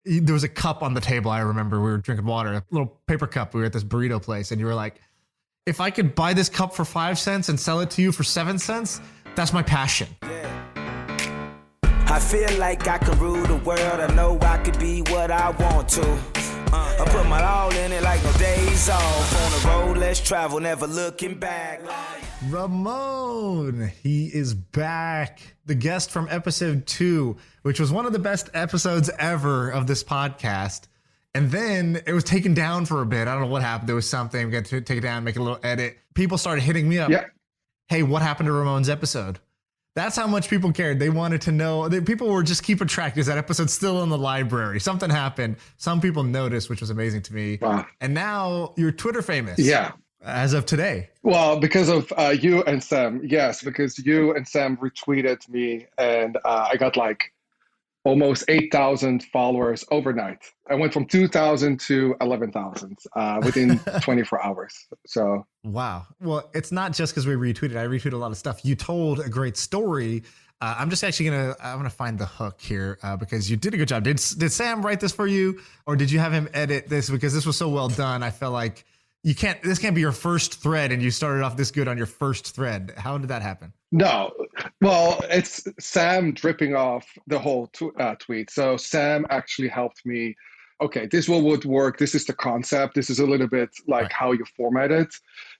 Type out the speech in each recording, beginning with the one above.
there was a cup on the table. I remember we were drinking water, a little paper cup. We were at this burrito place and you were like, if I could buy this cup for 5 cents and sell it to you for 7 cents, that's my passion. I feel like I can rule the world. I know I could be what I want to. I put my all in it like no days off. On the road, let's travel, never looking back. Ramon, he is back. The guest from episode 2, which was one of the best episodes ever of this podcast. And then it was taken down for a bit. I don't know what happened. There was something. We got to take it down, make a little edit. People started hitting me up. Yeah. Hey, what happened to Ramon's episode? That's how much people cared. They wanted to know. People were just keeping track. Is that episode still in the library? Something happened. Some people noticed, which was amazing to me. Wow. And now you're Twitter famous. Yeah. As of today. Well, because of you and Sam. Yes, because you and Sam retweeted me and I got like almost 8,000 followers overnight. I went from 2,000 to 11,000 within 24 hours. So wow. Well, it's not just because we retweeted. I retweeted a lot of stuff. You told a great story. I'm just actually gonna find the hook here because you did a good job. Did Sam write this for you, or did you have him edit this? Because this was so well done. I felt like this can't be your first thread, and you started off this good on your first thread. How did that happen? no, well, it's Sam dripping off the whole tweet. So Sam actually helped me. Okay, this would work. This is the concept. This is a little bit like how you format it.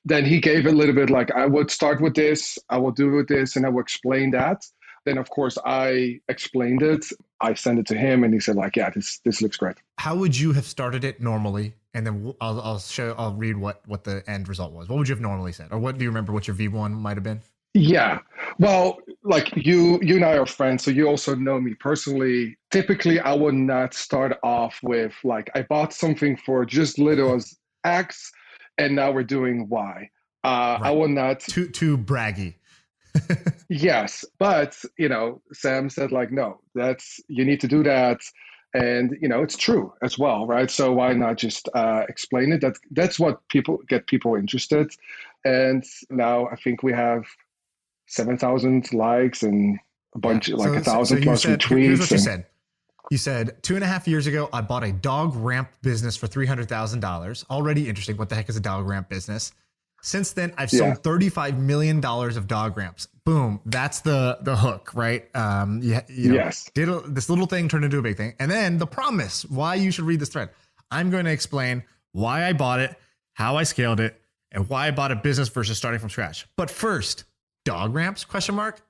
Then he gave a little bit like, I would start with this, I will do with this, and I will explain that. Then of course I explained it. I sent it to him and he said like, yeah, this looks great. How would you have started it normally? And then I'll read what the end result was. What would you have normally said? Or what do you remember what your V1 might have been? Yeah. Well, like you and I are friends, so you also know me personally. Typically, I would not start off with like, I bought something for just little as X, and now we're doing Y. Right. I would not. Too braggy. Yes, but Sam said like, no, you need to do that, and it's true as well, right? So why not just explain it? That's what get people interested, and now I think we have 7,000 likes and a bunch, like 1,000 plus retweets. Here's what you said. You said 2.5 years ago, I bought a dog ramp business for $300,000. Already interesting. What the heck is a dog ramp business? Since then, I've sold $35 million of dog ramps. Boom. That's the hook, right? Yes. This little thing turned into a big thing. And then the promise, why you should read this thread. I'm going to explain why I bought it, how I scaled it, and why I bought a business versus starting from scratch. But first, dog ramps, ?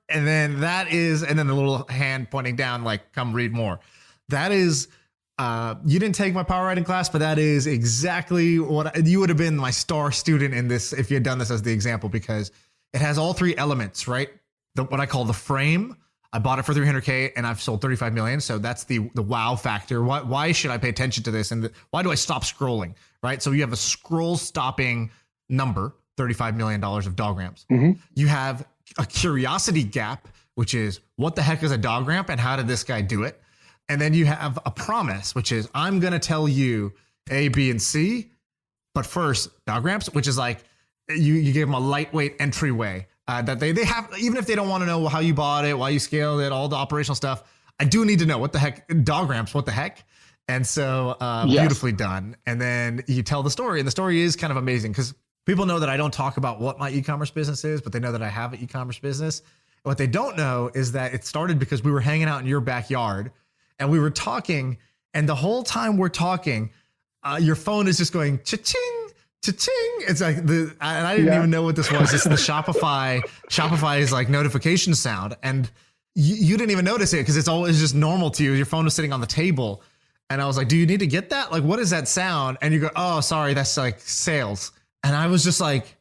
And then and then the little hand pointing down, like, come read more. That is, you didn't take my power writing class, but that is exactly what you would have been my star student in this if you had done this as the example, because it has all 3 elements, right? What I call the frame. I bought it for $300K and I've sold 35 million. So that's the wow factor. Why should I pay attention to this? And why do I stop scrolling, right? So you have a scroll stopping number, $35 million of dog ramps. Mm-hmm. You have a curiosity gap, which is what the heck is a dog ramp and how did this guy do it? And then you have a promise, which is I'm going to tell you A, B, and C. But first, dog ramps, which is like you give them a lightweight entryway that they have, even if they don't want to know how you bought it, why you scaled it, all the operational stuff. I do need to know what the heck, dog ramps, what the heck? And so beautifully done. And then you tell the story, and the story is kind of amazing because people know that I don't talk about what my e-commerce business is, but they know that I have an e-commerce business. What they don't know is that it started because we were hanging out in your backyard and we were talking, and the whole time we're talking, your phone is just going cha-ching, cha-ching. It's like and I didn't even know what this was. It's the Shopify's like notification sound. And you didn't even notice it because it's always just normal to you. Your phone was sitting on the table. And I was like, do you need to get that? Like, what is that sound? And you go, oh, sorry, that's like sales. And I was just like,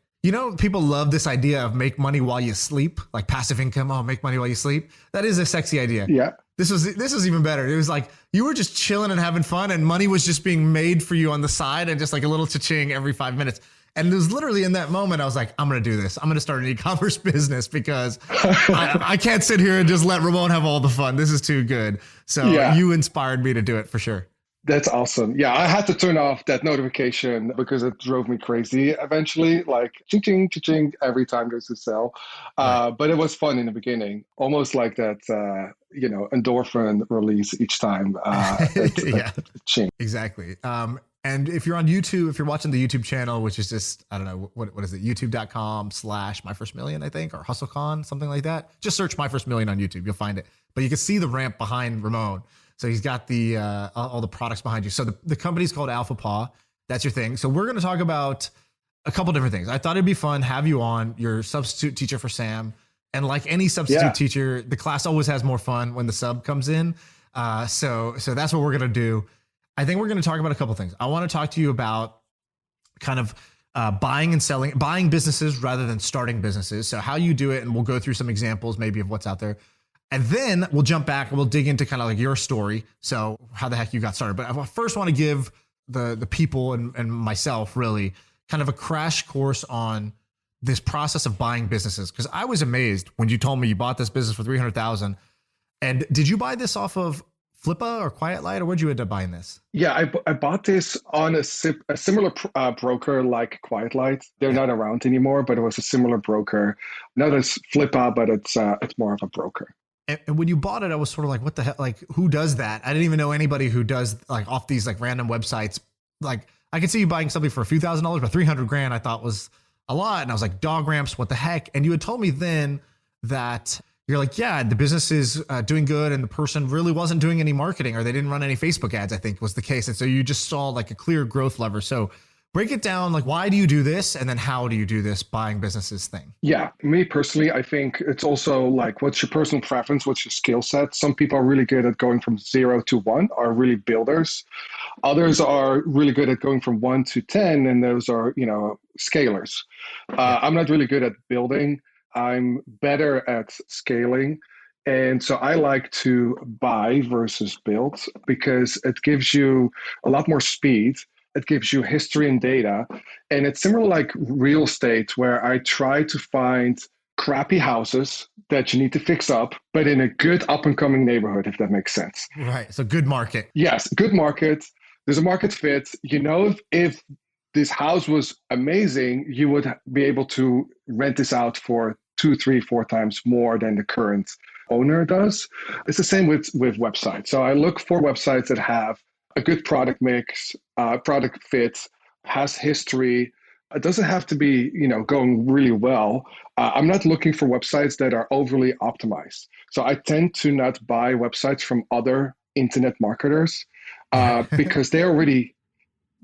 people love this idea of make money while you sleep, like passive income. Oh, make money while you sleep. That is a sexy idea. Yeah. This was even better. It was like you were just chilling and having fun, and money was just being made for you on the side, and just like a little cha-ching every 5 minutes. And it was literally in that moment I was like, I'm going to do this. I'm going to start an e-commerce business because I can't sit here and just let Ramon have all the fun. This is too good. So you inspired me to do it for sure. That's awesome. Yeah, I had to turn off that notification because it drove me crazy eventually, like ching ching ching ching every time there's a sale. Right. But it was fun in the beginning, almost like that, endorphin release each time Yeah, it ching. exactly. And if you're on YouTube, if you're watching the YouTube channel, which is just, I don't know, what is it? YouTube.com/myfirstmillion, I think, or HustleCon, something like that. Just search My First Million on YouTube. You'll find it. But you can see the ramp behind Ramon. So he's got the all the products behind you. So the company's called Alpha Paw. That's your thing. So we're going to talk about a couple different things. I thought it'd be fun, have you on, your substitute teacher for Sam. And like any substitute teacher, the class always has more fun when the sub comes in. So that's what we're going to do. I think we're going to talk about a couple things. I want to talk to you about kind of buying businesses rather than starting businesses. So how you do it, and we'll go through some examples maybe of what's out there. And then we'll jump back and we'll dig into kind of like your story. So how the heck you got started. But I first want to give the people and myself really kind of a crash course on this process of buying businesses. Because I was amazed when you told me you bought this business for $300,000. And did you buy this off of Flippa or Quiet Light, or where'd you end up buying this? Yeah, I bought this on a similar broker like Quiet Light. They're not around anymore, but it was a similar broker. Not as Flippa, but it's more of a broker. And when you bought it, I was sort of like, what the hell? Like, who does that? I didn't even know anybody who does like off these like random websites. Like, I could see you buying something for a few $1,000s, but $300,000 I thought was a lot. And I was like, dog ramps, what the heck? And you had told me then that you're like, yeah, the business is doing good, and the person really wasn't doing any marketing, or they didn't run any Facebook ads, I think was the case. And so you just saw like a clear growth lever. So break it down, like, why do you do this? And then how do you do this buying businesses thing? Yeah, me personally, I think it's also like, what's your personal preference? What's your skill set? Some people are really good at going from 0 to 1, are really builders. Others are really good at going from 1 to 10, and those are, scalers. I'm not really good at building. I'm better at scaling. And so I like to buy versus build because it gives you a lot more speed. It gives you history and data. And it's similar like real estate, where I try to find crappy houses that you need to fix up, but in a good up and coming neighborhood, if that makes sense. Right. So good market. Yes, good market. There's a market fit. If this house was amazing, you would be able to rent this out for 2, 3, 4 times more than the current owner does. It's the same with websites. So I look for websites that have a good product mix, product fit, has history. It doesn't have to be, going really well. I'm not looking for websites that are overly optimized. So I tend to not buy websites from other internet marketers because they already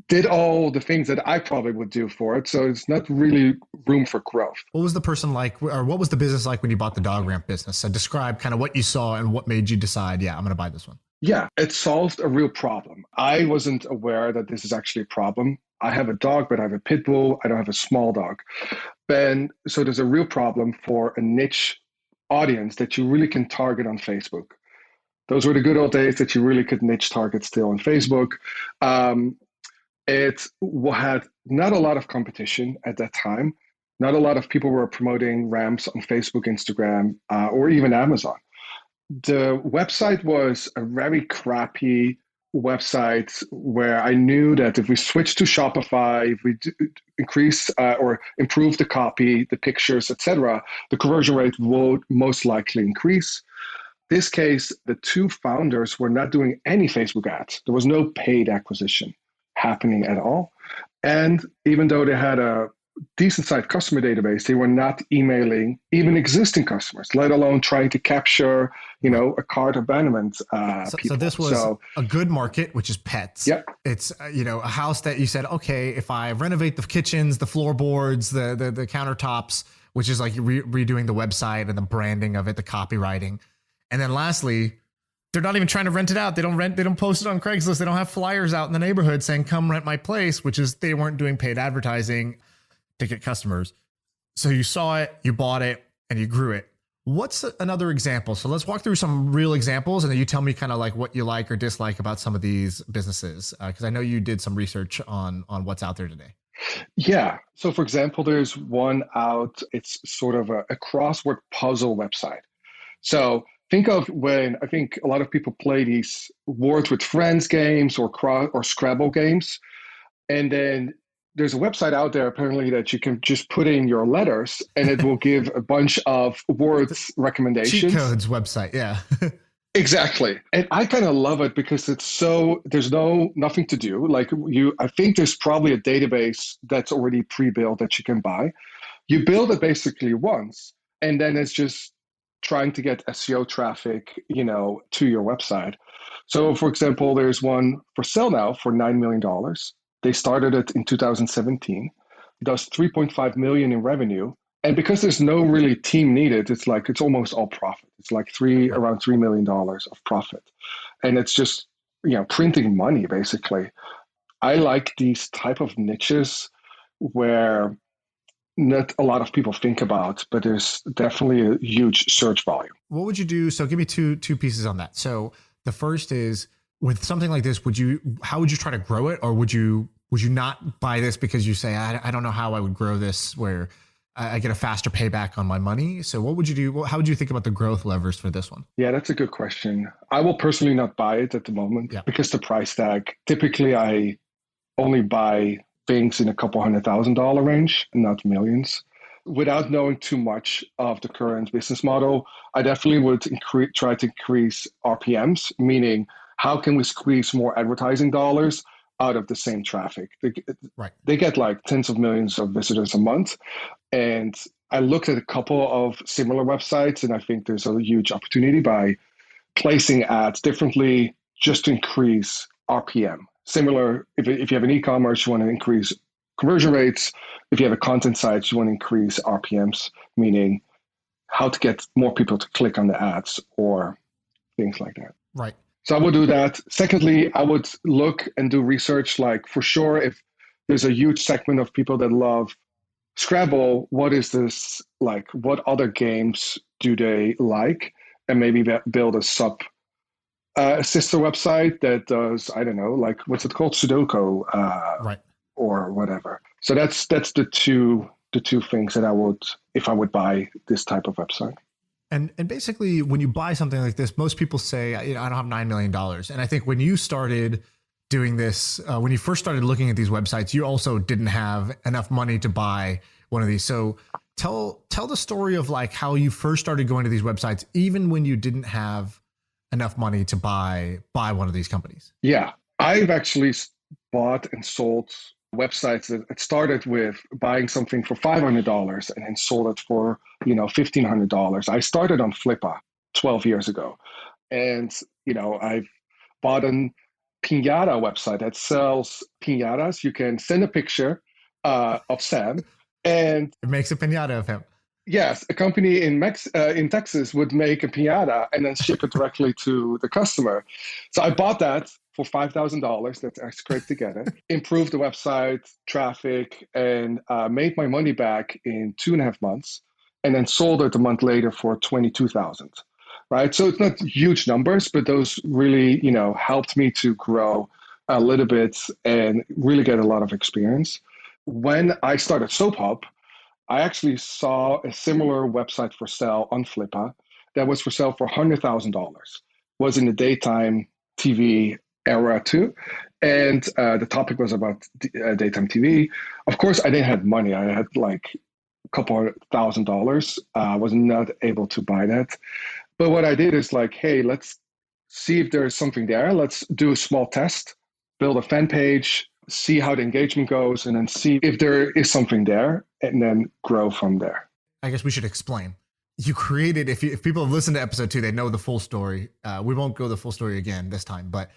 did all the things that I probably would do for it. So it's not really room for growth. What was the person like, or what was the business like when you bought the dog ramp business? So describe kind of what you saw and what made you decide, yeah, I'm going to buy this one. Yeah, it solved a real problem. I wasn't aware that this is actually a problem. I have a dog, but I have a pit bull. I don't have a small dog. So there's a real problem for a niche audience that you really can target on Facebook. Those were the good old days that you really could niche target still on Facebook. It had not a lot of competition at that time. Not a lot of people were promoting ramps on Facebook, Instagram, or even Amazon. The website was a very crappy website where I knew that if we switched to Shopify, if we increase or improve the copy, the pictures, etc., the conversion rate would most likely increase. This case, the 2 founders were not doing any Facebook ads. There was no paid acquisition happening at all. And even though they had a decent sized customer database, they were not emailing even existing customers, let alone trying to capture, a cart abandonment people. So this was a good market, which is pets. Yep. It's, a house that you said, okay, if I renovate the kitchens, the floorboards, the countertops, which is like redoing the website and the branding of it, the copywriting. And then lastly, they're not even trying to rent it out. They don't post it on Craigslist. They don't have flyers out in the neighborhood saying, come rent my place, which is they weren't doing paid advertising to get customers. So you saw it, you bought it, and you grew it. What's another example? So let's walk through some real examples, and then you tell me kind of like what you like or dislike about some of these businesses. Because I know you did some research on what's out there today. Yeah. So for example, there's one out, it's sort of a crossword puzzle website. So think of when I think a lot of people play these Words with Friends games or Scrabble games, and then there's a website out there apparently that you can just put in your letters and it will give a bunch of words recommendations. Cheat codes website, yeah. Exactly. And I kind of love it because there's nothing to do. Like I think there's probably a database that's already pre-built that you can buy. You build it basically once, and then it's just trying to get SEO traffic, to your website. So for example, there's one for sale now for $9 million. They started it in 2017. It does 3.5 million in revenue. And because there's no really team needed, it's almost all profit. It's like around $3 million of profit. And it's just, printing money basically. I like these type of niches where not a lot of people think about, but there's definitely a huge search volume. What would you do? So give me two pieces on that. So the first is, with something like this, how would you try to grow it? Or would you not buy this because you say, I don't know how I would grow this where I get a faster payback on my money? So what would you do? How would you think about the growth levers for this one? Yeah, that's a good question. I will personally not buy it at the moment because the price tag, typically I only buy things in a couple $100,000 range, not millions. Without knowing too much of the current business model, I definitely would try to increase RPMs, meaning how can we squeeze more advertising dollars out of the same traffic? They get like tens of millions of visitors a month. And I looked at a couple of similar websites, and I think there's a huge opportunity by placing ads differently just to increase RPM. Similar, if you have an e-commerce, you want to increase conversion rates. If you have a content site, you want to increase RPMs, meaning how to get more people to click on the ads or things like that. Right. So I would do that. Secondly, I would look and do research, like for sure, if there's a huge segment of people that love Scrabble, what is this like? What other games do they like? And maybe build a sister website that does, I don't know, like what's it called? Sudoku, or whatever. So that's the two things that I would, if I would buy this type of website. And basically, when you buy something like this, most people say, I don't have $9 million. And I think when you started doing this, when you first started looking at these websites, you also didn't have enough money to buy one of these. So tell the story of like how you first started going to these websites, even when you didn't have enough money to buy one of these companies. Yeah, I've actually bought and sold websites that it started with buying something for $500 and then sold it for $1,500. I started on Flippa 12 years ago, and I've bought a piñata website that sells piñatas. You can send a picture of Sam, and it makes a piñata of him. Yes, a company in Texas would make a piñata and then ship it directly to the customer. So I bought that for $5,000. That's great to get it. Improved the website, traffic, and made my money back in 2.5 months, and then sold it a month later for $22,000. Right. So it's not huge numbers, but those really, helped me to grow a little bit and really get a lot of experience. When I started SoapHub, I actually saw a similar website for sale on Flippa that was for sale for $100,000. Was in the daytime TV era too, and the topic was about daytime TV. Of course, I didn't have money. I had like a couple $1,000. I was not able to buy that. But what I did is like, hey, let's see if there's something there. Let's do a small test, build a fan page, see how the engagement goes, and then see if there is something there, and then grow from there. I guess we should explain. You created, if people have listened to episode 2, they know the full story. We won't go the full story again this time, but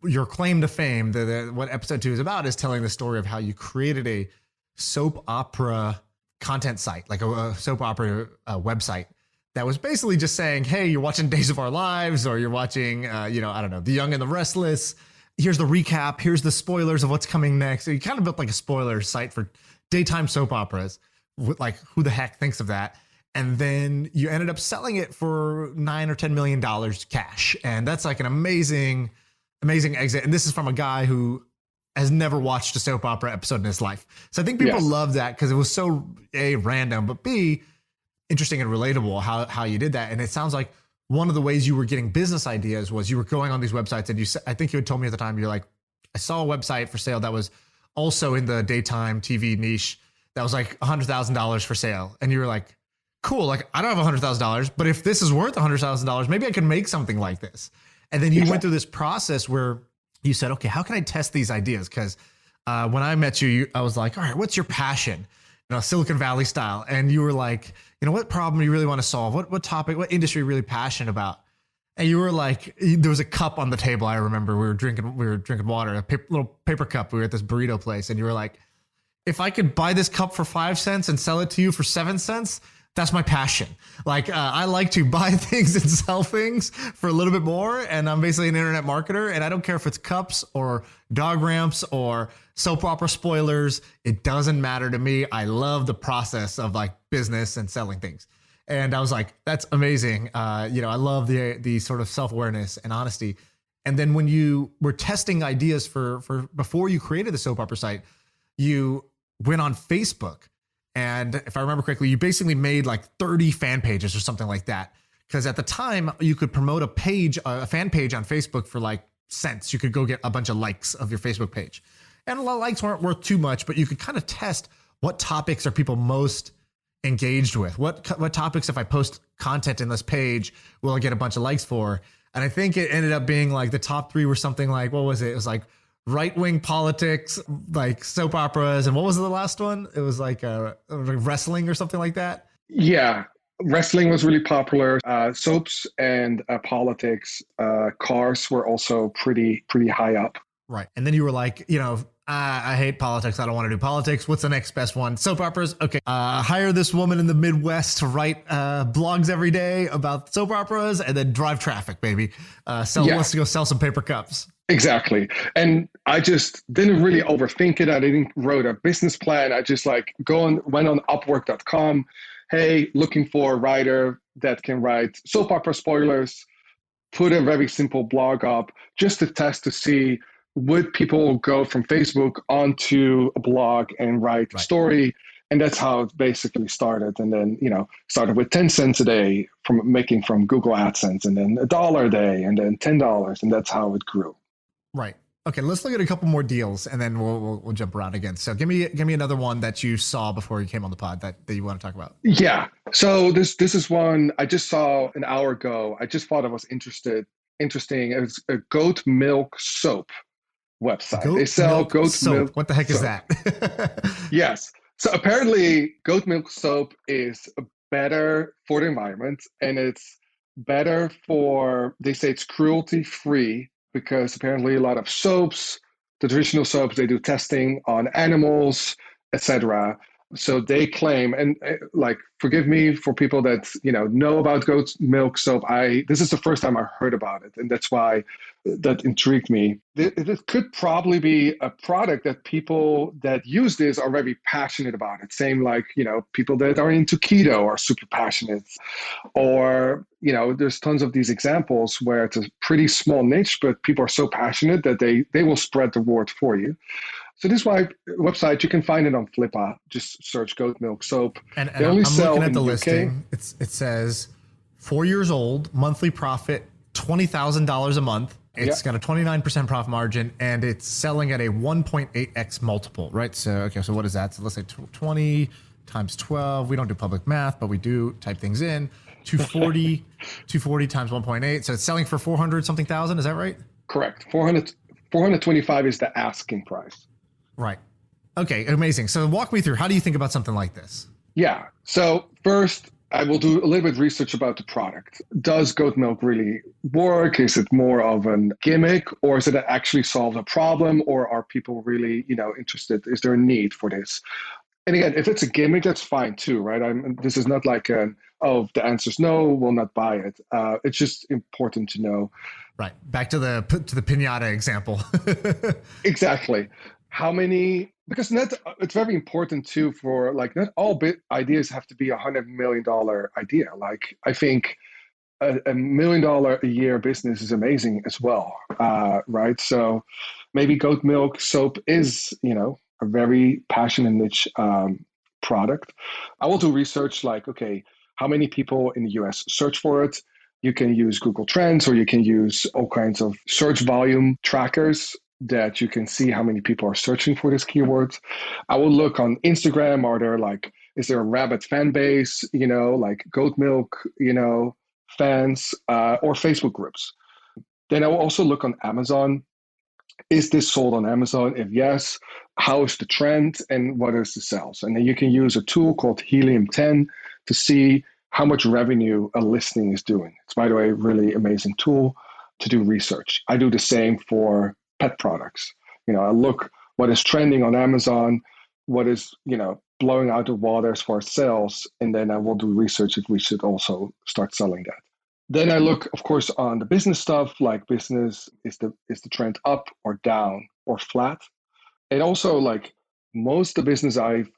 your claim to fame, what episode 2 is about, is telling the story of how you created a soap opera content site, like a soap opera website that was basically just saying, hey, you're watching Days of Our Lives, or you're watching, I don't know, The Young and the Restless. Here's the recap. Here's the spoilers of what's coming next. So you kind of built like a spoiler site for daytime soap operas. Like, who the heck thinks of that? And then you ended up selling it for $9 or $10 million cash. And that's like an amazing exit. And this is from a guy who has never watched a soap opera episode in his life. So I think people love that because it was so A, random, but B, interesting and relatable how you did that. And it sounds like one of the ways you were getting business ideas was you were going on these websites, and I think you had told me at the time, you're like, I saw a website for sale that was also in the daytime TV niche that was like $100,000 for sale. And you were like, cool, like I don't have $100,000, but if this is worth $100,000, maybe I can make something like this. And then you went through this process where you said, okay, how can I test these ideas? Because when I met you, I was like, all right, what's your passion? Silicon Valley style. And you were like, what problem you really want to solve? What topic, what industry you're really passionate about? And you were like, there was a cup on the table. I remember we were drinking water, a little paper cup. We were at this burrito place, and you were like, if I could buy this cup for 5 cents and sell it to you for 7 cents, that's my passion. Like, I like to buy things and sell things for a little bit more. And I'm basically an internet marketer, and I don't care if it's cups or dog ramps or soap opera spoilers. It doesn't matter to me. I love the process of like business and selling things. And I was like, that's amazing. I love the sort of self-awareness and honesty. And then when you were testing ideas for before you created the soap opera site, you went on Facebook. And if I remember correctly, you basically made like 30 fan pages or something like that. Because at the time, you could promote a fan page on Facebook for like cents. You could go get a bunch of likes of your Facebook page. And a lot of likes weren't worth too much, but you could kind of test what topics are people most engaged with. What topics, if I post content in this page, will I get a bunch of likes for? And I think it ended up being like the top 3 were something like, what was it? It was like right-wing politics, like soap operas. And what was the last one? It was like wrestling or something like that. Yeah. Wrestling was really popular. Soaps and politics, cars were also pretty high up. Right. And then you were like, I hate politics. I don't want to do politics. What's the next best one? Soap operas. Okay. Hire this woman in the Midwest to write blogs every day about soap operas, and then drive traffic, baby. Let's go sell some paper cups. Exactly. And I just didn't really overthink it. I didn't wrote a business plan. I just went on Upwork.com. Hey, looking for a writer that can write soap opera spoilers, put a very simple blog up just to test to see would people go from Facebook onto a blog and write a story. And that's how it basically started. And then, started with 10 cents a day from Google AdSense, and then $1 a day, and then $10. And that's how it grew. Right. Okay. Let's look at a couple more deals, and then we'll jump around again. So give me another one that you saw before you came on the pod that you want to talk about. Yeah. So this is one I just saw an hour ago. I just thought it was interesting. It's a goat milk soap website. They sell goat milk. What the heck soap. Is that? Yes. So apparently goat milk soap is better for the environment, and it's better they say it's cruelty free, because apparently a lot of soaps, the traditional soaps, they do testing on animals, etc. So they claim, and forgive me for people that know about goat milk soap. This is the first time I heard about it, and that's why that intrigued me. It could probably be a product that people that use this are very passionate about it. Same like people that are into keto are super passionate, or there's tons of these examples where it's a pretty small niche, but people are so passionate that they will spread the word for you. So this website, you can find it on Flippa. Just search goat milk soap. And I'm looking at the listing. It says 4 years old, monthly profit $20,000 a month. It's got a 29% profit margin, and it's selling at a 1.8x multiple, right? So what is that? So let's say 20 times 12. We don't do public math, but we do type things in. 240 times 1.8. So it's selling for 400 something thousand. Is that right? Correct. 425 is the asking price. Right. Okay. Amazing. So walk me through, how do you think about something like this? Yeah. So first, I will do a little bit of research about the product. Does goat milk really work? Is it more of a gimmick, or is it actually solve a problem, or are people really, interested? Is there a need for this? And again, if it's a gimmick, that's fine too, right? This is not like the answer is no, we'll not buy it. It's just important to know. Right. Back to the piñata example. Exactly. How many? Because it's very important too for not all ideas have to be $100 million idea. Like I think a $1 million a year business is amazing as well, right? So maybe goat milk soap is a very passionate niche product. I will do research okay, how many people in the US search for it? You can use Google Trends, or you can use all kinds of search volume trackers that you can see how many people are searching for this keyword. I will look on Instagram. Is there a rabbit fan base, like goat milk, fans, or Facebook groups? Then I will also look on Amazon. Is this sold on Amazon? If yes, how is the trend and what is the sales? And then you can use a tool called Helium 10 to see how much revenue a listing is doing. It's, by the way, a really amazing tool to do research. I do the same for pet products. I look what is trending on Amazon, what is, blowing out the water as far as sales, and then I will do research if we should also start selling that. Then I look, of course, on the business stuff, like business, is the trend up or down or flat? And also, like, most of the business I've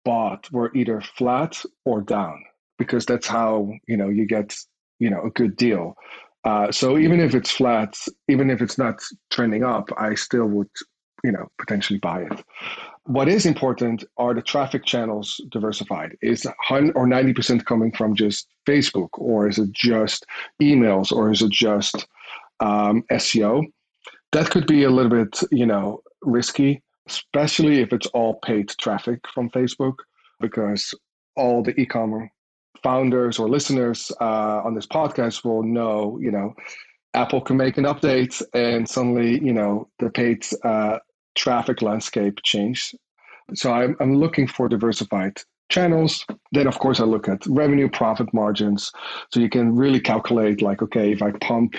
bought were either flat or down, because that's how, you get, a good deal. So even if it's flat, even if it's not trending up, I still would, potentially buy it. What is important are the traffic channels diversified. Is 100 or 90% coming from just Facebook, or is it just emails, or is it just SEO? That could be a little bit, risky, especially if it's all paid traffic from Facebook, because all the e-commerce founders or listeners on this podcast will know, Apple can make an update and suddenly, the paid traffic landscape change. So I'm looking for diversified channels. Then, of course, I look at revenue, profit margins. So you can really calculate, like, okay, if I pump,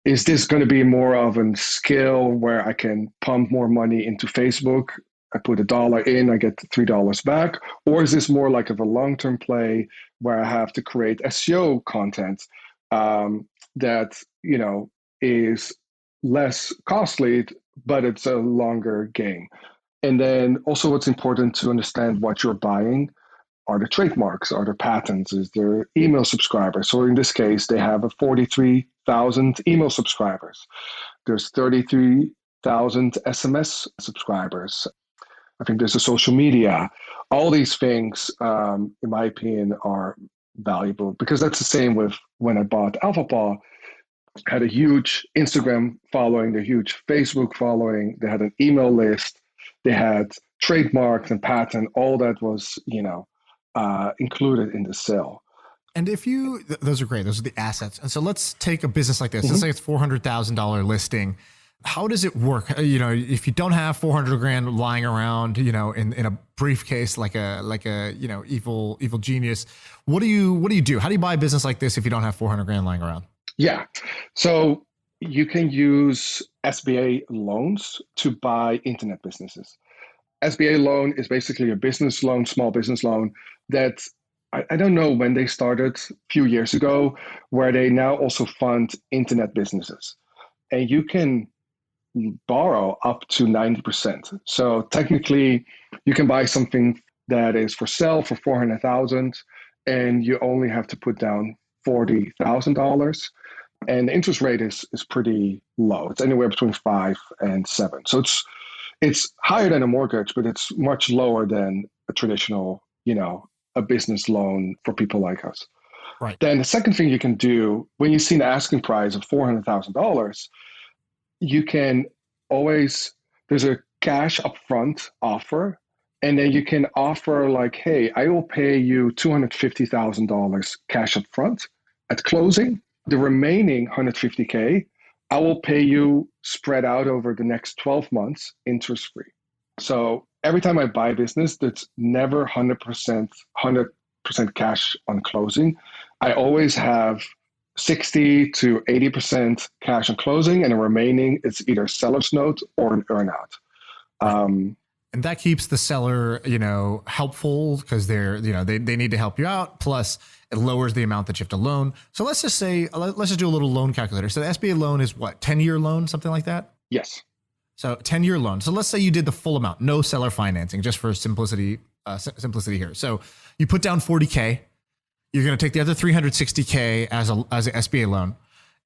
is this going to be more of a scale where I can pump more money into Facebook? I put $1 in, I get $3 back. Or is this more like of a long-term play where I have to create SEO content that, is less costly, but it's a longer game? And then also what's important to understand what you're buying. Are there trademarks? Are there patents? Is there email subscribers? So in this case, they have 43,000 email subscribers. There's 33,000 SMS subscribers. I think there's a social media. All these things, in my opinion, are valuable, because that's the same with when I bought AlphaPaw. Had a huge Instagram following, a huge Facebook following. They had an email list. They had trademarks and patent. All that was, included in the sale. And if those are great. Those are the assets. And so let's take a business like this. Let's say it's $400,000 listing. How does it work? If you don't have 400 grand lying around, in a briefcase, like a evil genius, what do you do? How do you buy a business like this if you don't have 400 grand lying around? Yeah. So you can use SBA loans to buy internet businesses. SBA loan is basically a business loan, small business loan that I don't know when they started, a few years ago, where they now also fund internet businesses. And you can borrow up to 90%. So technically, you can buy something that is for sale for $400,000, and you only have to put down $40,000. And the interest rate is pretty low. It's anywhere between 5 and 7. So it's higher than a mortgage, but it's much lower than a traditional, a business loan for people like us. Right. Then the second thing you can do, when you see an asking price of $400,000, you can always, there's a cash upfront offer, and then you can offer like, hey, I will pay you $250,000 cash upfront at closing. The remaining $150K, I will pay you spread out over the next 12 months, interest-free. So every time I buy a business, that's never 100% cash on closing. I always have 60 to 80% cash on closing, and the remaining it's either seller's note or an earnout. And that keeps the seller, helpful, because they're, they need to help you out. Plus, it lowers the amount that you have to loan. So let's just do a little loan calculator. So the SBA loan is what, 10-year loan, something like that? Yes. So 10-year loan. So let's say you did the full amount, no seller financing, just for simplicity here. So you put down $40K. You're going to take the other $360K as an SBA loan.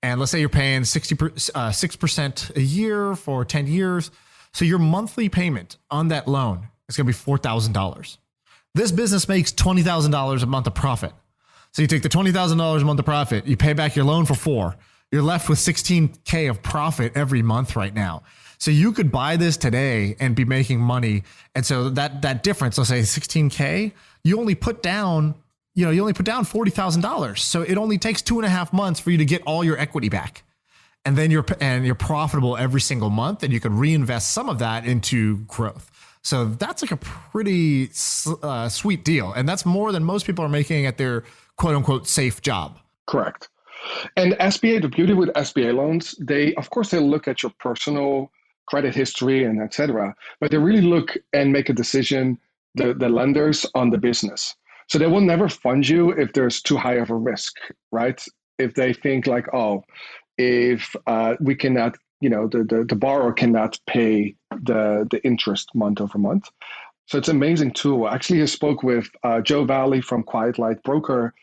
And let's say you're paying 6% a year for 10 years. So your monthly payment on that loan is going to be $4,000. This business makes $20,000 a month of profit. So you take the $20,000 a month of profit, you pay back your loan for 4. You're left with 16K of profit every month right now. So you could buy this today and be making money. And so that difference, let's say 16K, you only put down $40,000. So it only takes 2.5 months for you to get all your equity back. And then you're profitable every single month, and you can reinvest some of that into growth. So that's like a pretty sweet deal. And that's more than most people are making at their quote unquote safe job. Correct. And SBA, the beauty with SBA loans, they look at your personal credit history and et cetera, but they really look and make a decision, the lenders, on the business. So they will never fund you if there's too high of a risk, right? If they think like, oh, if we cannot, the borrower cannot pay the interest month over month. So it's an amazing tool. Actually, I spoke with Joe Valley from Quiet Light Broker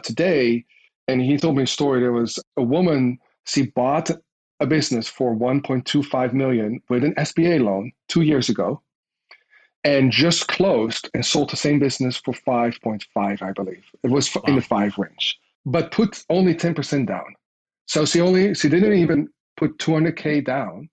today, and he told me a story. There was a woman, she bought a business for $1.25 million with an SBA loan 2 years ago, and just closed and sold the same business for 5.5, I believe. It was in the 5 range, but put only 10% down. So she didn't even put 200K down,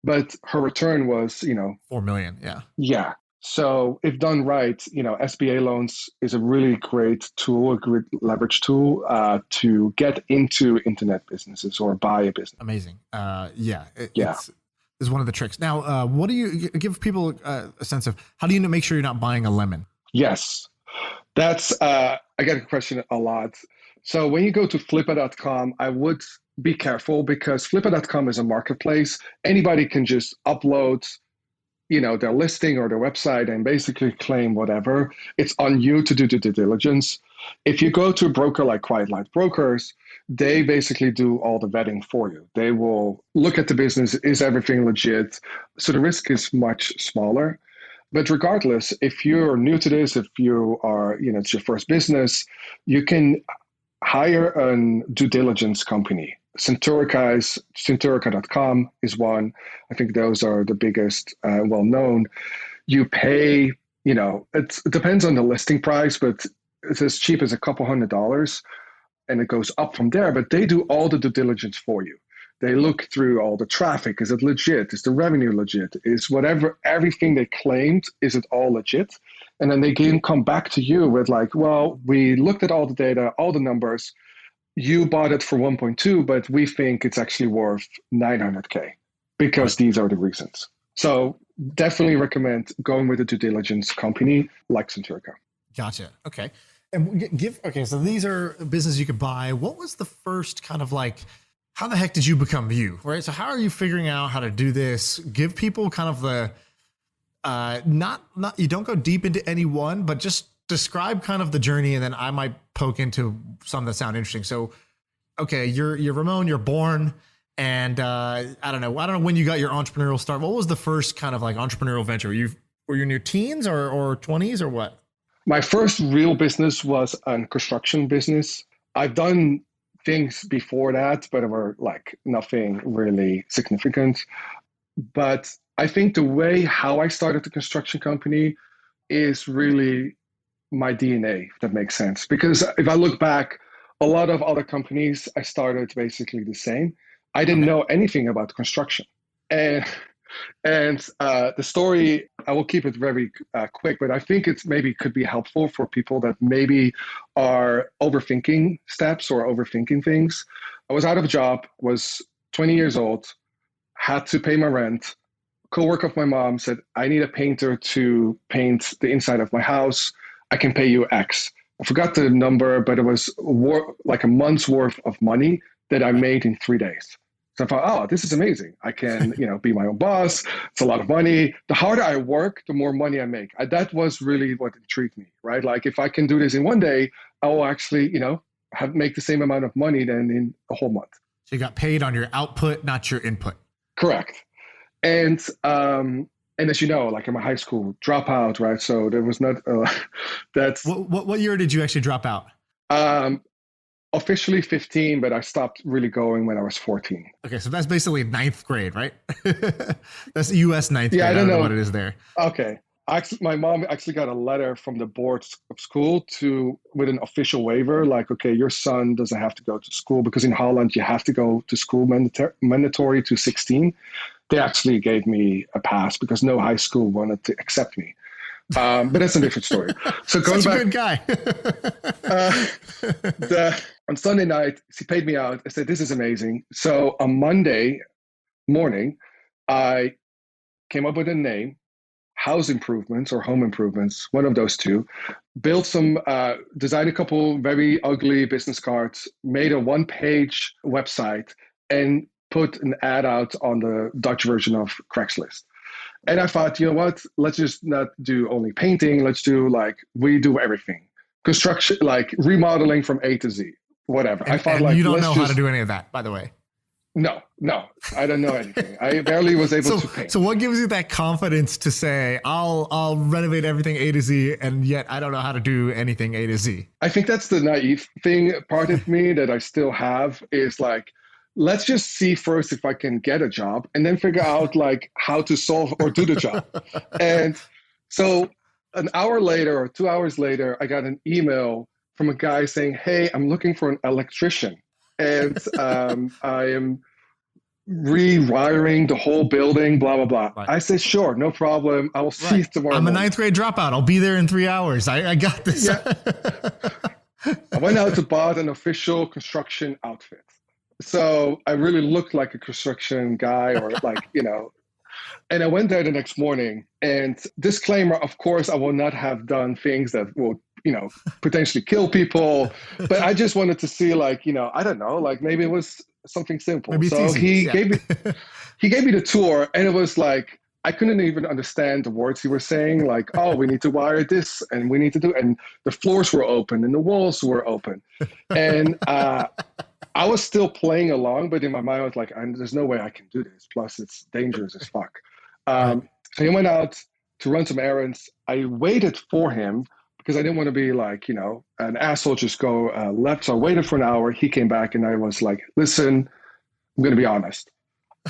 but her return was, 4 million. Yeah. Yeah. So if done right, SBA loans is a really great tool, a great leverage tool to get into internet businesses or buy a business. Amazing. It's one of the tricks. Now, what do you give people a sense of? How do you make sure you're not buying a lemon? Yes, that's I get a question a lot. So when you go to flippa.com, I would be careful because flippa.com is a marketplace. Anybody can just upload their listing or their website and basically claim whatever. It's on you to do the due diligence. If you go to a broker like Quiet Light Brokers, they basically do all the vetting for you. They will look at the business, is everything legit? So the risk is much smaller. But regardless, if you're new to this, if you are, it's your first business, you can hire a due diligence company. Centurica.com is one. I think those are the biggest, well-known. You pay, it depends on the listing price, but it's as cheap as a couple $100, and it goes up from there. But they do all the due diligence for you. They look through all the traffic. Is it legit? Is the revenue legit? Is everything they claimed, is it all legit? And then they can come back to you with like, well, we looked at all the data, all the numbers. You bought it for 1.2, but we think it's actually worth 900K because these are the reasons. So definitely recommend going with a due diligence company like Centurica. Gotcha. Okay. And so these are businesses you could buy. What was the first kind of like, how the heck did you become you, right? So how are you figuring out how to do this? Give people kind of the, not you don't go deep into any one, but just describe kind of the journey, and then I might poke into some that sound interesting. So, okay, you're Ramon, you're born, and I don't know when you got your entrepreneurial start. What was the first kind of like entrepreneurial venture? Were you in your teens or 20s or what? My first real business was a construction business. I've done things before that, but they were like nothing really significant. But I think the way how I started the construction company is really my DNA, if that makes sense. Because if I look back, a lot of other companies, I started basically the same. I didn't know anything about construction. And the story, I will keep it very quick, but I think it's maybe could be helpful for people that maybe are overthinking steps or overthinking things. I was out of a job, was 20 years old, had to pay my rent. Co-worker of my mom said, I need a painter to paint the inside of my house. I can pay you X. I forgot the number, but it was like a month's worth of money that I made in 3 days. So I thought, oh, this is amazing. I can, be my own boss. It's a lot of money. The harder I work, the more money I make. That was really what intrigued me, right? Like if I can do this in 1 day, I will actually, make the same amount of money than in a whole month. So you got paid on your output, not your input. Correct. And as you know, like I'm a high school dropout, right? So there was not, that's. What year did you actually drop out? Officially 15, but I stopped really going when I was 14. Okay, so that's basically ninth grade, right? That's US ninth grade. I don't know what it is there. Okay. Actually, my mom actually got a letter from the board of school with an official waiver, like, okay, your son doesn't have to go to school because in Holland you have to go to school mandatory to 16. They actually gave me a pass because no high school wanted to accept me. But that's a different story. So going Such a back, good guy. on Sunday night, he paid me out. I said, this is amazing. So on Monday morning, I came up with a name, house improvements or home improvements, one of those two, built some, designed a couple very ugly business cards, made a one-page website, and put an ad out on the Dutch version of Craigslist. And I thought, you know what, let's just not do only painting, let's do we do everything. Construction, like remodeling from A to Z, whatever. And, I thought you don't know how to do any of that, by the way. No, I don't know anything. I barely was able to paint. So what gives you that confidence to say, I'll renovate everything A to Z, and yet I don't know how to do anything A to Z? I think that's the naive thing, part of me that I still have is let's just see first if I can get a job and then figure out how to solve or do the job. And so an hour later or 2 hours later, I got an email from a guy saying, hey, I'm looking for an electrician. And I am rewiring the whole building, blah, blah, blah. Right. I said, sure, no problem. I will see you tomorrow morning. I'm a 9th grade dropout. I'll be there in 3 hours. I got this. Yeah. I went out to buy an official construction outfit. So I really looked like a construction guy or and I went there the next morning, and disclaimer, of course, I will not have done things that will, potentially kill people, but I just wanted to see I don't know, maybe it was something simple. Maybe so he gave me the tour, and it was I couldn't even understand the words he was saying, oh, we need to wire this and we need to do, and the floors were open and the walls were open. And I was still playing along, but in my mind I was like, there's no way I can do this. Plus it's dangerous as fuck. So he went out to run some errands. I waited for him because I didn't want to be an asshole, just go left. So I waited for an hour. He came back and I was like, listen, I'm going to be honest.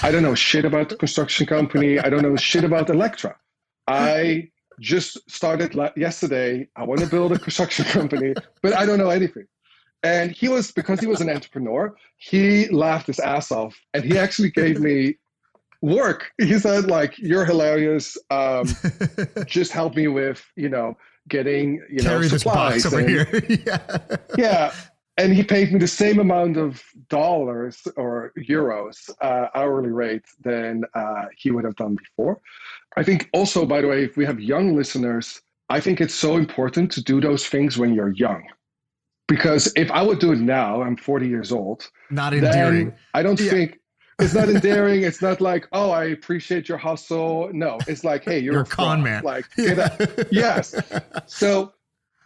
I don't know shit about the construction company. I don't know shit about Electra. I just started yesterday. I want to build a construction company, but I don't know anything. And because he was an entrepreneur, he laughed his ass off and he actually gave me work. He said, you're hilarious. Just help me with, getting, carry supplies. This box over here. Yeah. And he paid me the same amount of dollars or euros hourly rate than he would have done before. I think also, by the way, if we have young listeners, I think it's so important to do those things when you're young. Because if I would do it now, I'm 40 years old. Not endearing. I don't think it's not endearing. It's not oh, I appreciate your hustle. No, it's hey, you're a con man. Yes. So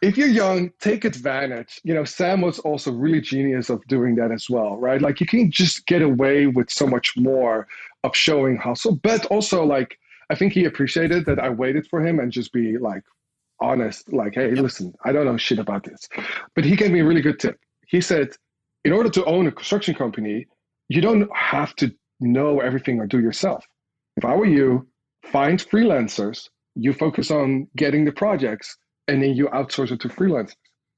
if you're young, take advantage. Sam was also really genius of doing that as well, right? You can just get away with so much more of showing hustle. But also I think he appreciated that I waited for him and just be honest, hey, listen, I don't know shit about this. But he gave me a really good tip. He said, in order to own a construction company, you don't have to know everything or do yourself. If I were you, find freelancers, you focus on getting the projects, and then you outsource it to freelancers.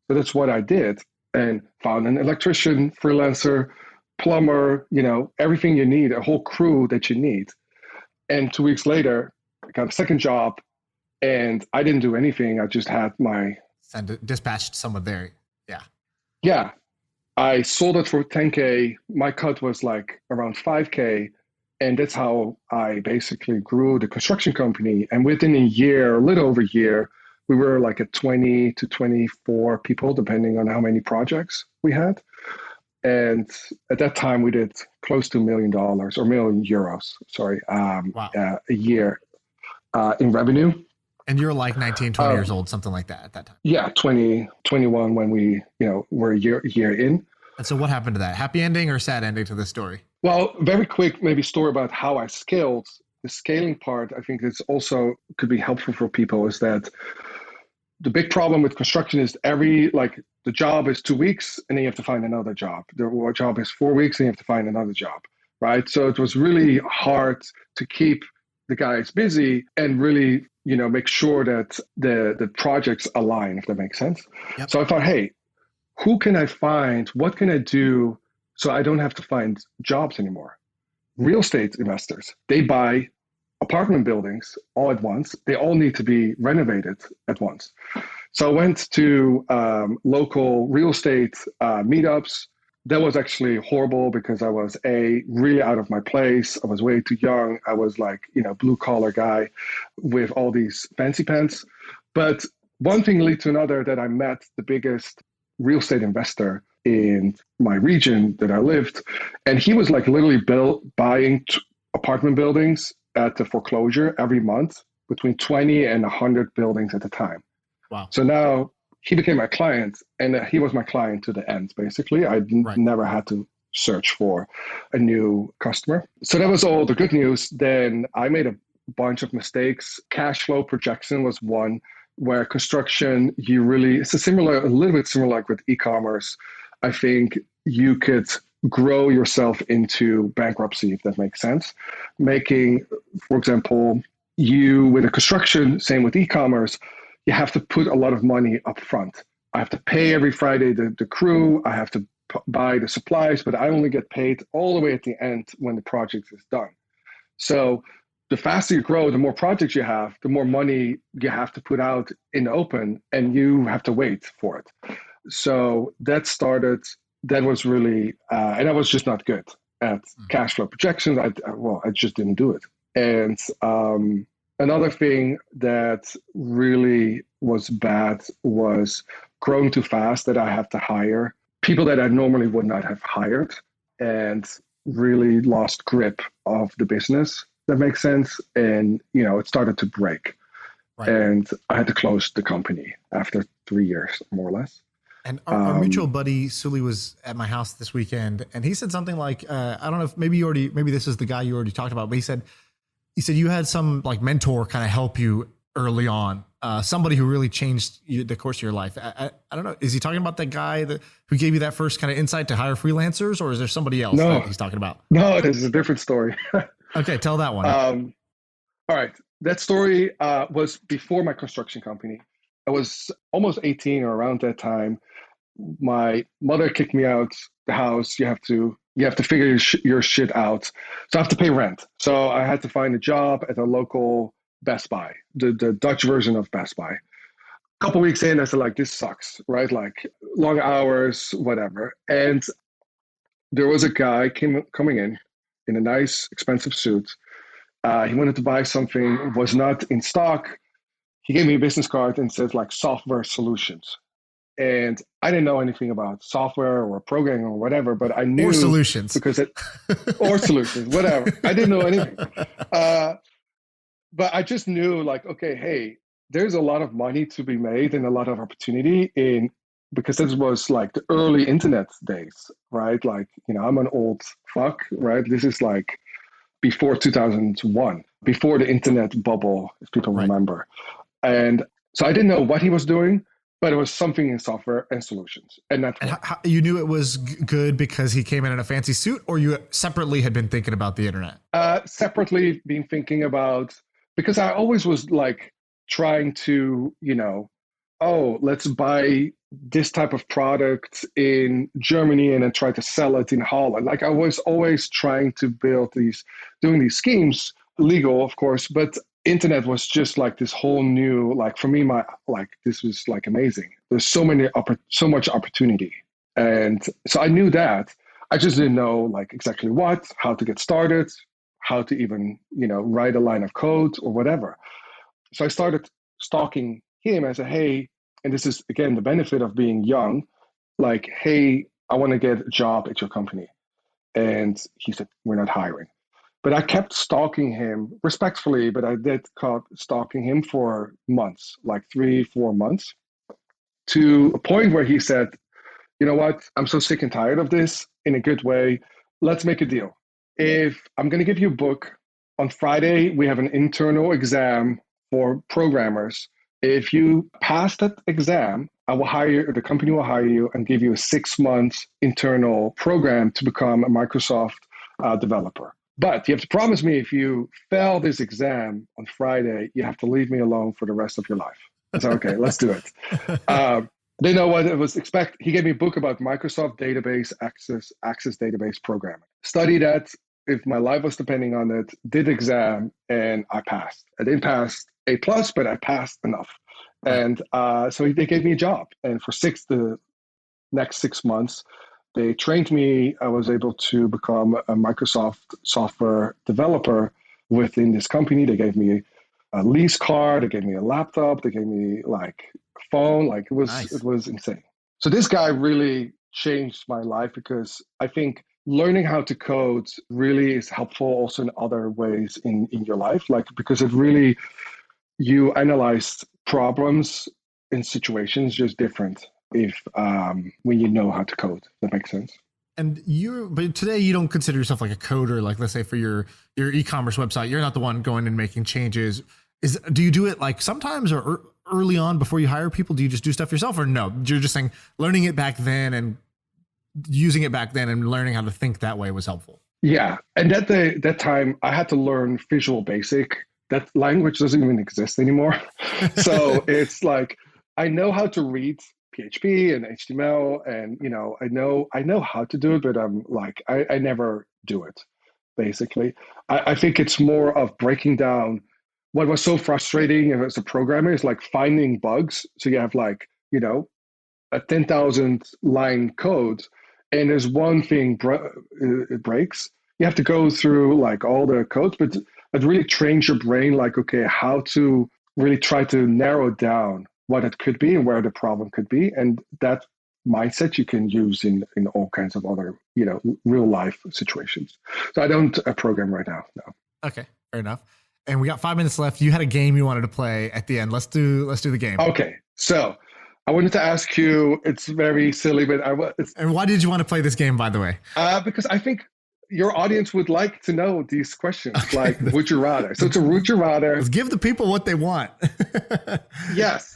So that's what I did, and found an electrician, freelancer, plumber, everything you need, a whole crew that you need. And 2 weeks later, I got a second job. And I didn't do anything. I just had dispatched someone there. Yeah. Yeah. I sold it for 10K. My cut was around 5K. And that's how I basically grew the construction company. And within a year, a little over a year, we were at 20 to 24 people, depending on how many projects we had. And at that time, we did close to $1 million or €1 million, sorry, a year in revenue. And you're 19, 20 years old, something like that at that time. Yeah, 20, 21 when we, were a year in. And so what happened to that? Happy ending or sad ending to this story? Well, very quick, maybe story about how I scaled. The scaling part, I think it's also could be helpful for people, is that the big problem with construction is the job is 2 weeks and then you have to find another job. The job is 4 weeks and you have to find another job, right? So it was really hard to keep the guys busy and really make sure that the projects align, if that makes sense. Yep. So I thought, hey, who can I find? What can I do so I don't have to find jobs anymore? Real estate investors, they buy apartment buildings all at once. They all need to be renovated at once. So I went to local real estate meetups. That was actually horrible because I was really out of my place. I was way too young. I was like, blue collar guy with all these fancy pants. But one thing led to another, that I met the biggest real estate investor in my region that I lived. And he was like literally buying apartment buildings at the foreclosure every month, between 20 and 100 buildings at a time. Wow. So now he became my client, and he was my client to the end, basically. I never had to search for a new customer. So that was all the good news. Then I made a bunch of mistakes. Cash flow projection was one, where construction, it's a little bit similar like with e-commerce. I think you could grow yourself into bankruptcy, if that makes sense. Making, for example, with a construction, same with e-commerce, you have to put a lot of money up front. I have to pay every Friday the crew. I have to buy the supplies, but I only get paid all the way at the end when the project is done. So the faster you grow, the more projects you have, the more money you have to put out in the open, and you have to wait for it. So that was really, and I was just not good at cash flow projections. I just didn't do it. And another thing that really was bad was growing too fast, that I have to hire people that I normally would not have hired, and really lost grip of the business. That makes sense. And, it started to break. Right. And I had to close the company after 3 years, more or less. And our mutual buddy Sully was at my house this weekend, and he said something like, I don't know if maybe this is the guy you already talked about, but he said you had some like mentor kind of help you early on, somebody who really changed the course of your life. I don't know. Is he talking about that guy who gave you that first kind of insight to hire freelancers, or is there somebody else that he's talking about? No, this is a different story. Okay, tell that one. All right. That story was before my construction company. I was almost 18 or around that time. My mother kicked me out the house. You have to figure your shit out. So I have to pay rent. So I had to find a job at a local Best Buy, the Dutch version of Best Buy. A couple weeks in, I said, like, this sucks, right? Like long hours, whatever. And there was a guy coming in a nice, expensive suit. He wanted to buy something, was not in stock. He gave me a business card and said, like, software solutions. And I didn't know anything about software or programming or whatever, but I knew— Or solutions. Or solutions, whatever. I didn't know anything. But I just knew, like, okay, hey, there's a lot of money to be made and a lot of opportunity because this was like the early internet days, right? Like, I'm an old fuck, right? This is like before 2001, before the internet bubble, if people remember. And so I didn't know what he was doing, but it was something in software and solutions. And that's how you knew it was good because he came in a fancy suit, or you separately had been thinking about the internet? Separately been thinking about, because I always was like trying to, let's buy this type of product in Germany and then try to sell it in Holland. Like I was always trying to doing these schemes, legal, of course, but internet was just like this whole new, like for me, this was like amazing. There's so much opportunity. And so I knew that. I just didn't know like exactly how to get started, how to even, write a line of code or whatever. So I started stalking him. I said, hey, and this is again, the benefit of being young, like, hey, I want to get a job at your company. And he said, we're not hiring. But I kept stalking him respectfully, but I did stalking him for months, like 3-4 months, to a point where he said, you know what, I'm so sick and tired of this, in a good way. Let's make a deal. If I'm going to give you a book, on Friday, we have an internal exam for programmers. If you pass that exam, the company will hire you and give you a 6-month internal program to become a Microsoft developer. but you have to promise me if you fail this exam on Friday, you have to leave me alone for the rest of your life. I said, okay, let's do it. They know what it was expect. He gave me a book about Microsoft database access database programming. Studied that if my life was depending on it, did exam, and I passed. I didn't pass A plus, but I passed enough. And so they gave me a job. And for the next 6 months, they trained me. I was able to become a Microsoft software developer within this company. They gave me a lease car. They gave me a laptop. They gave me like a phone. Like it was insane. So this guy really changed my life because I think learning how to code really is helpful also in other ways in your life. Like, because it really, you analyze problems in situations just different if when you know how to code. That makes sense. And but today you don't consider yourself like a coder. Like, let's say for your e-commerce website, you're not the one going and making changes. Do you do it like sometimes or early on before you hire people? Do you just do stuff yourself, or no? You're just saying learning it back then and using it back then and learning how to think that way was helpful. Yeah, and that time I had to learn Visual Basic. That language doesn't even exist anymore. So it's like I know how to read PHP and HTML, and I know how to do it, but I'm like I never do it. Basically, I think it's more of breaking down. What was so frustrating as a programmer is like finding bugs. So you have like a 10,000 line code, and there's one thing it breaks. You have to go through like all the codes, but it really trains your brain like, okay, how to really try to narrow down what it could be and where the problem could be. And that mindset you can use in all kinds of other, real life situations. So I don't program right now. No. Okay, fair enough. And we got 5 minutes left. You had a game you wanted to play at the end. Let's do the game. Okay. So I wanted to ask you, it's very silly, but and why did you want to play this game, by the way? Because I think your audience would like to know these questions, okay. Like, would you rather? So it's a would you rather. Let's give the people what they want. Yes.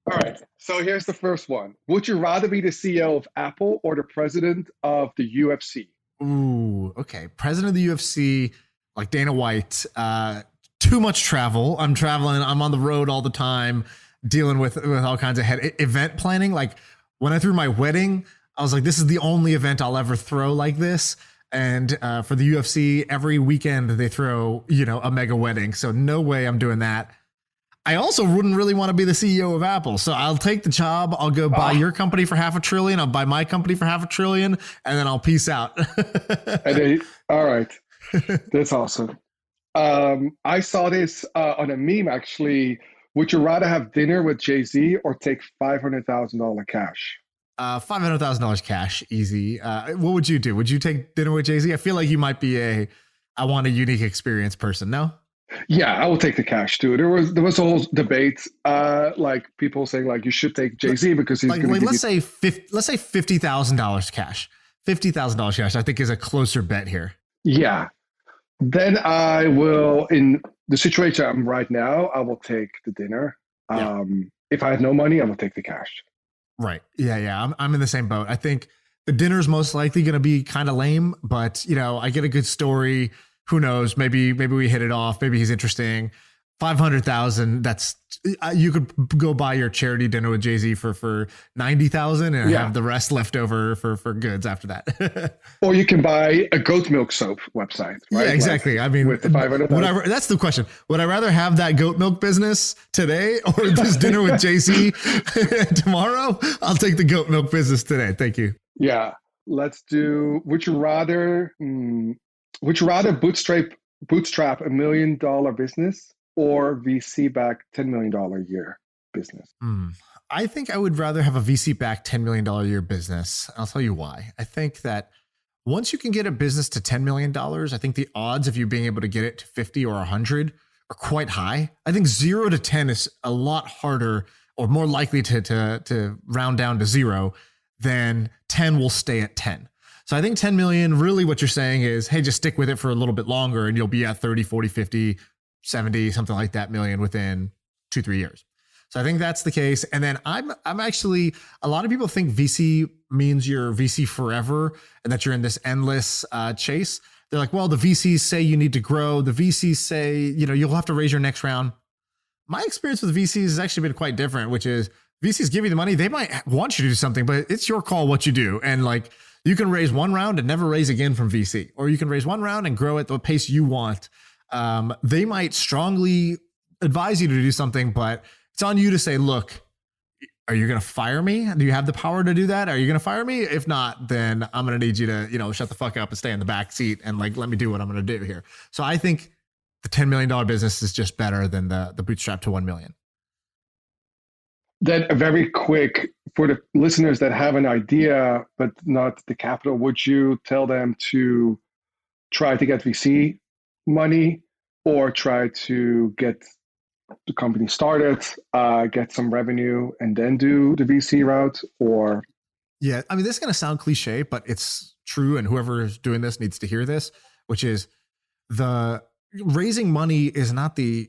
All right. So here's the first one. Would you rather be the CEO of Apple or the president of the UFC? Ooh, okay. President of the UFC, like Dana White, too much travel. I'm traveling. I'm on the road all the time, dealing with all kinds of event planning. Like when I threw my wedding, I was like, this is the only event I'll ever throw like this. And for the UFC, every weekend they throw, a mega wedding. So no way I'm doing that. I also wouldn't really want to be the CEO of Apple. So I'll take the job. I'll go buy your company for $500 billion. I'll buy my company for $500 billion, and then I'll peace out. All right. That's awesome. I saw this on a meme, actually. Would you rather have dinner with Jay-Z or take $500,000 cash? $500,000 cash, easy. What would you do? Would you take dinner with Jay-Z? I feel like you might be I want a unique experience person. No? Yeah, I will take the cash too. There was a whole debate, like people saying like you should take Jay-Z because he's like, going to let's say $50,000 cash. $50,000 cash, I think, is a closer bet here. Yeah. Then I will, in the situation I'm right now, I will take the dinner. Yeah. If I had no money, I will take the cash. Right. Yeah. I'm in the same boat. I think the dinner's most likely going to be kind of lame, but I get a good story. Who knows? Maybe we hit it off. Maybe he's interesting. 500,000. That's you could go buy your charity dinner with Jay-Z for 90,000 and have the rest left over for goods after that. Or you can buy a goat milk soap website. Right? Yeah, exactly. Like, I mean, with 500,000. That's the question. Would I rather have that goat milk business today or this dinner with Jay-Z tomorrow? I'll take the goat milk business today. Thank you. Yeah. Let's do. Would you rather bootstrap $1 million business or VC back $10 million a year business? I think I would rather have a VC back $10 million a year business. I'll tell you why. I think that once you can get a business to $10 million, I think the odds of you being able to get it to 50 or 100 are quite high. I think 0 to 10 is a lot harder or more likely to round down to 0 than 10 will stay at 10. So I think 10 million, really what you're saying is, hey, just stick with it for a little bit longer and you'll be at 30, 40, 50, 70, something like that million within 2-3 years. So I think that's the case. And then I'm actually, a lot of people think VC means you're VC forever and that you're in this endless chase. they're like, well, the VCs say you need to grow. The VCs say, you'll have to raise your next round. My experience with VCs has actually been quite different, which is VCs give you the money. They might want you to do something, but it's your call what you do. And like, you can raise one round and never raise again from VC, or you can raise one round and grow at the pace you want. They might strongly advise you to do something, but it's on you to say, look, are you going to fire me? Do you have the power to do that? Are you going to fire me? If not, then I'm going to need you to, shut the fuck up and stay in the back seat and like, let me do what I'm going to do here. So I think the $10 million business is just better than the bootstrap to 1 million. Then a very quick, for the listeners that have an idea, but not the capital, would you tell them to try to get VC money or try to get the company started, get some revenue, and then do the VC route? Or yeah, I mean, this is going to sound cliche, but it's true. And whoever is doing this needs to hear this, which is the raising money is not the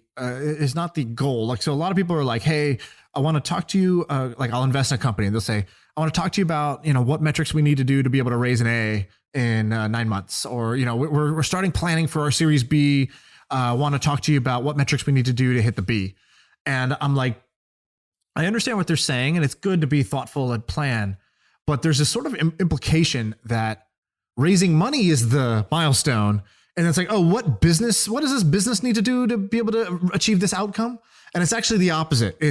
goal. Like, so a lot of people are like, hey, I want to talk to you. Like, I'll invest in a company, and they'll say, I want to talk to you about, what metrics we need to do to be able to raise an A in 9 months, or, we're starting planning for our Series B. Want to talk to you about what metrics we need to do to hit the B. And I'm like, I understand what they're saying, and it's good to be thoughtful and plan, but there's this sort of implication that raising money is the milestone. And it's like, oh, what does this business need to do to be able to achieve this outcome? And it's actually the opposite.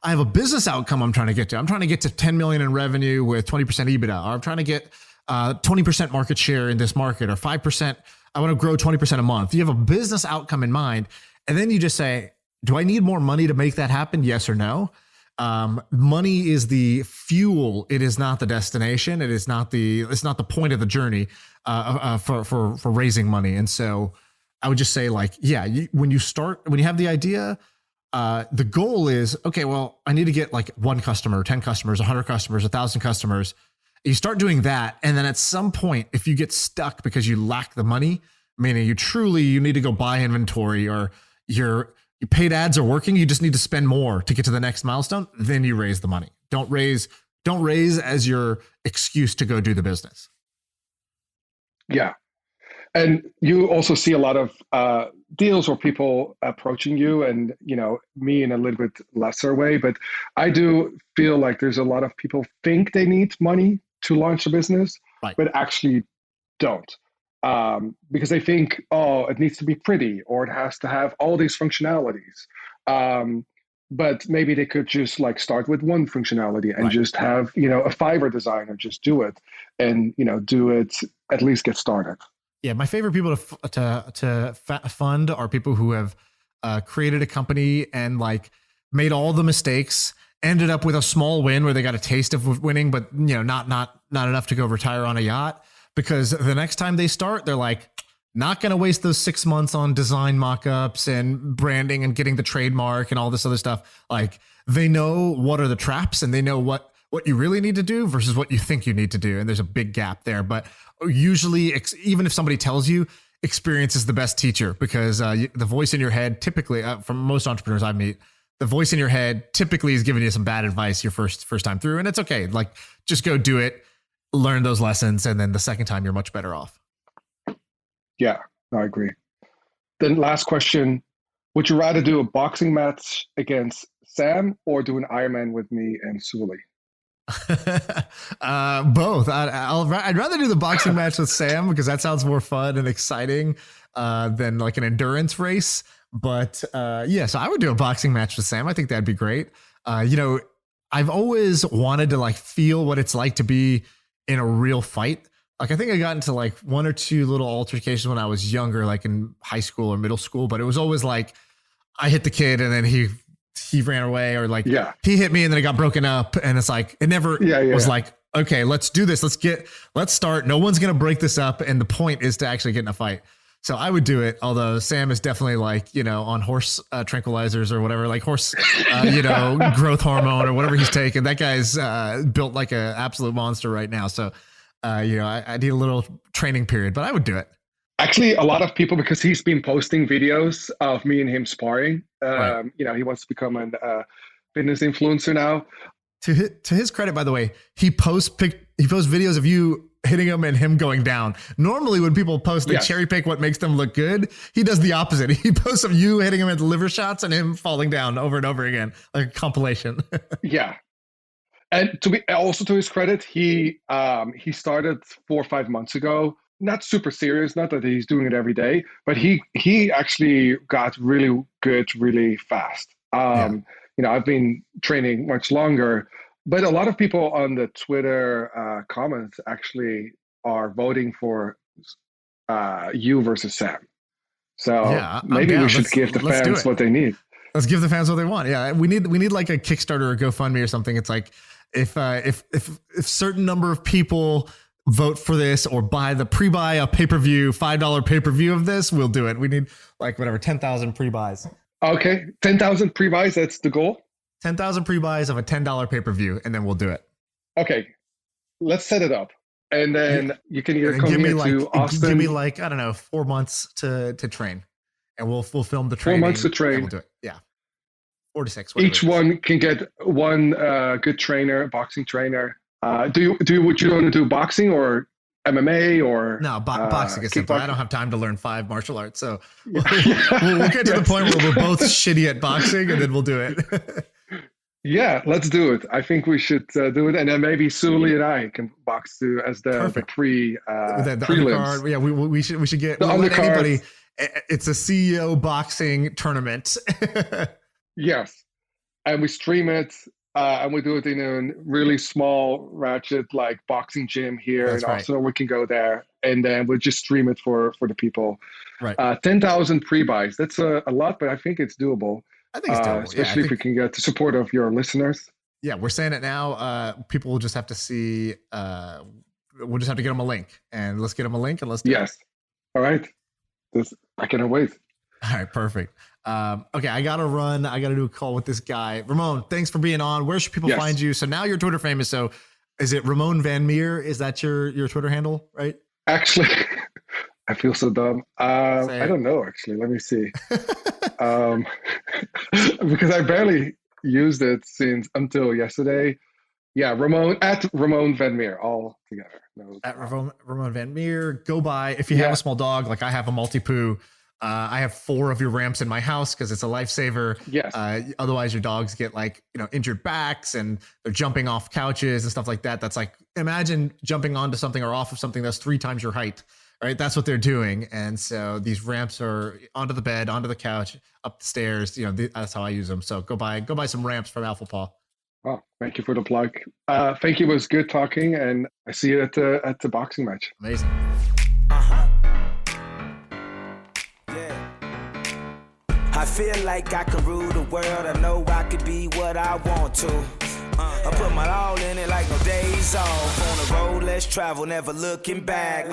I have a business outcome I'm trying to get to. I'm trying to get to 10 million in revenue with 20% EBITDA, or I'm trying to get 20% market share in this market, or 5%. I want to grow 20% a month. You have a business outcome in mind. And then you just say, do I need more money to make that happen? Yes or no? Money is the fuel. It is not the destination. It's not the point of the journey for raising money. And so I would just say, like, yeah, when you have the idea, the goal is, okay, well, I need to get like 1 customer, 10 customers, 100 customers, 1,000 customers. You start doing that. And then at some point, if you get stuck because you lack the money, meaning you need to go buy inventory, or your paid ads are working, you just need to spend more to get to the next milestone, then you raise the money. Don't raise as your excuse to go do the business. Yeah. And you also see a lot of deals or people approaching you, and me in a little bit lesser way, but I do feel like there's a lot of people think they need money to launch a business, right, but actually don't, because they think, oh, it needs to be pretty, or it has to have all these functionalities. But maybe they could just like start with one functionality and just have a Fiverr designer just do it, and do it, at least get started. Yeah, my favorite people to fund are people who have created a company and like made all the mistakes, ended up with a small win where they got a taste of winning, but not enough to go retire on a yacht. Because the next time they start, they're like, not going to waste those 6 months on design mock-ups and branding and getting the trademark and all this other stuff. Like, they know what are the traps, and they know what you really need to do versus what you think you need to do. And there's a big gap there. But usually, even if somebody tells you, experience is the best teacher, because the voice in your head, typically, from most entrepreneurs I meet, the voice in your head typically is giving you some bad advice your first time through. And it's okay. Like, just go do it, learn those lessons, and then the second time you're much better off. Yeah, I agree. Then last question, would you rather do a boxing match against Sam or do an Ironman with me and Sully? Both. I'd rather do the boxing match with Sam, because that sounds more fun and exciting than like an endurance race. But so I would do a boxing match with Sam. I think that'd be great. I've always wanted to like feel what it's like to be in a real fight. Like, I think I got into like 1 or 2 little altercations when I was younger, like in high school or middle school, but it was always like I hit the kid and then he ran away, or like he hit me and then it got broken up. And it's like, it never was like, okay, let's do this. Let's start. No one's going to break this up. And the point is to actually get in a fight. So I would do it. Although Sam is definitely like, on horse tranquilizers or whatever, like horse, growth hormone or whatever he's taking. That guy's built like an absolute monster right now. So, I need a little training period, but I would do it. Actually, a lot of people, because he's been posting videos of me and him sparring. He wants to become a fitness influencer now. To his credit, by the way, he posts videos of you hitting him and him going down. Normally when people post, they Yes. cherry pick what makes them look good. He does the opposite. He posts of you hitting him at the liver shots and him falling down over and over again, like a compilation. Yeah. And to his credit, he started 4 or 5 months ago. Not super serious, not that he's doing it every day, but he actually got really good really fast. I've been training much longer, but a lot of people on the Twitter comments actually are voting for you versus Sam. So maybe we should give the fans what they need. Let's give the fans what they want. Yeah, we need like a Kickstarter or GoFundMe or something. It's like if certain number of people vote for this or pre-buy a pay-per-view, $5 pay-per-view of this, we'll do it. We need like 10,000 pre-buys. Okay, 10,000 pre-buys. That's the goal. 10,000 pre-buys of a $10 pay-per-view, and then we'll do it. Okay, let's set it up, and then you can either come here to Austin. Give me I don't know, 4 months to train, and we'll film the training. 4 months to train. We'll do it. Yeah, 4 to 6. Each one can get one good trainer, boxing trainer. Do you want to do boxing or MMA or no? Boxing is simple. I don't have time to learn 5 martial arts, so we'll get to the point where we're both shitty at boxing, and then we'll do it. Yeah, let's do it. I think we should do it, and then maybe Sully and I can box too as the prelims. Undercard. Yeah, we should get the undercard. Anybody. It's a CEO boxing tournament. Yes, and we stream it. And we do it in a really small ratchet like boxing gym here in Austin, or we can go there and then we'll just stream it for the people. Right. 10,000 pre-buys. That's a lot, but I think it's doable. I think it's doable. Especially if we can get the support of your listeners. Yeah, we're saying it now. People will just have to see. We'll just have to get them a link, and let's get them a link, and let's do it. All right. I cannot wait. All right, perfect. Okay, I gotta run. I gotta do a call with this guy. Ramon, thanks for being on. Where should people find you? So now you're Twitter famous. So is it Ramon Van Meer? Is that your Twitter handle, right? Actually, I feel so dumb. I don't know, actually. Let me see. Because I barely used it until yesterday. Yeah, Ramon Van Meer, all together. No, at Ramon Van Meer. Go by if you have a small dog, like I have a multi-poo. I have 4 of your ramps in my house because it's a lifesaver. Yes. Otherwise, your dogs get injured backs and they're jumping off couches and stuff like that. That's like, imagine jumping onto something or off of something that's 3 times your height, right? That's what they're doing. And so these ramps are onto the bed, onto the couch, up the stairs. That's how I use them. So go buy some ramps from Alpha Paw. Oh, thank you for the plug. Thank you. It was good talking, and I see you at the boxing match. Amazing. I feel like I can rule the world. I know I could be what I want to. I put my all in it like no days off. On the road, let's travel, never looking back.